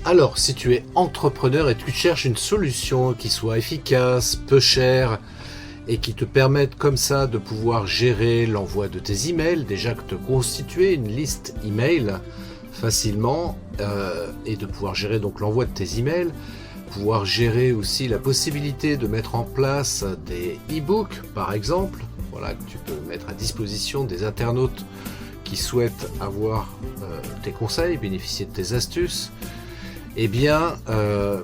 Alors, si tu es entrepreneur et tu cherches une solution qui soit efficace, peu chère et qui te permette comme ça de pouvoir gérer l'envoi de tes emails, déjà que te constituer une liste email facilement et de pouvoir gérer donc l'envoi de tes emails, pouvoir gérer aussi la possibilité de mettre en place des e-books par exemple, voilà, que tu peux mettre à disposition des internautes qui souhaitent avoir tes conseils, bénéficier de tes astuces. Eh bien,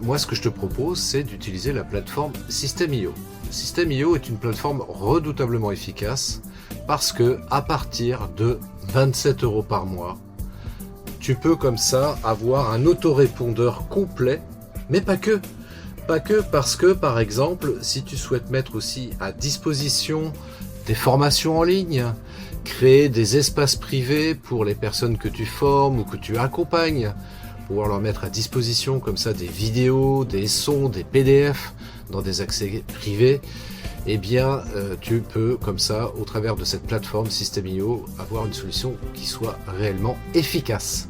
moi ce que je te propose, c'est d'utiliser la plateforme System.io. System.io est une plateforme redoutablement efficace parce que à partir de 27 € par mois, tu peux comme ça avoir un autorépondeur complet, mais pas que. Pas que parce que, par exemple, si tu souhaites mettre aussi à disposition des formations en ligne, créer des espaces privés pour les personnes que tu formes ou que tu accompagnes, pouvoir leur mettre à disposition comme ça des vidéos, des sons, des PDF dans des accès privés, eh bien tu peux comme ça, au travers de cette plateforme System.io, avoir une solution qui soit réellement efficace.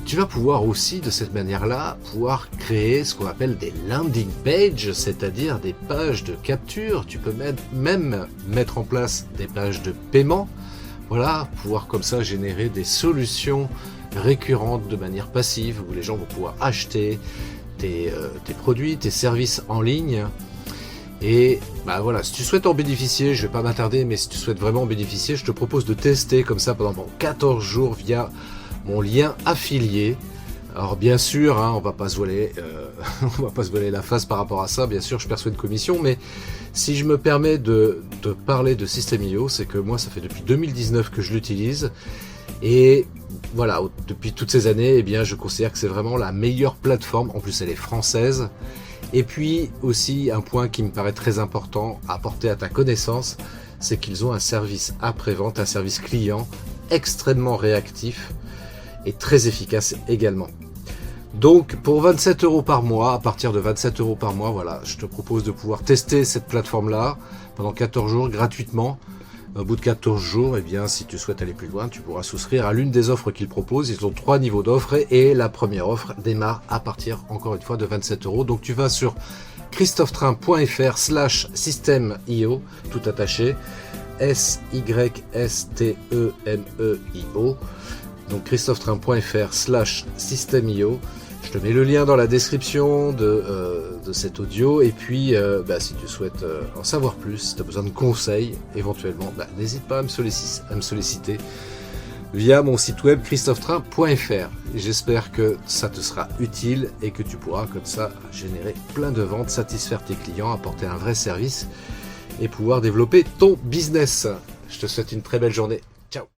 Tu vas pouvoir aussi de cette manière-là pouvoir créer ce qu'on appelle des landing pages, c'est-à-dire des pages de capture. Tu peux même mettre en place des pages de paiement, voilà, pouvoir comme ça générer des solutions récurrentes de manière passive où les gens vont pouvoir acheter tes produits, tes services en ligne. Et bah voilà, si tu souhaites en bénéficier, je vais pas m'attarder, mais si tu souhaites vraiment en bénéficier, je te propose de tester comme ça pendant 14 jours via mon lien affilié. Alors bien sûr, on va pas se voiler, on va pas se voiler la face par rapport à ça. Bien sûr, je perçois une commission, mais si je me permets de parler de System.io, c'est que moi, ça fait depuis 2019 que je l'utilise. Et voilà, depuis toutes ces années, eh bien, je considère que c'est vraiment la meilleure plateforme. En plus, elle est française. Et puis aussi, un point qui me paraît très important à porter à ta connaissance, c'est qu'ils ont un service après-vente, un service client extrêmement réactif et très efficace également. Donc pour 27 € par mois, à partir de 27 € par mois, voilà, je te propose de pouvoir tester cette plateforme-là pendant 14 jours gratuitement. Au bout de 14 jours, eh bien, si tu souhaites aller plus loin, tu pourras souscrire à l'une des offres qu'ils proposent. Ils ont 3 niveaux d'offres et la première offre démarre à partir, encore une fois, de 27 €. Donc tu vas sur christophetrain.fr/system.io, tout attaché, SYSTEMEIO. Donc christophetrain.fr/system.io. Je te mets le lien dans la description de cet audio. Et puis, si tu souhaites en savoir plus, si tu as besoin de conseils, éventuellement, n'hésite pas à me solliciter via mon site web christophetrain.fr. J'espère que ça te sera utile et que tu pourras comme ça générer plein de ventes, satisfaire tes clients, apporter un vrai service et pouvoir développer ton business. Je te souhaite une très belle journée. Ciao.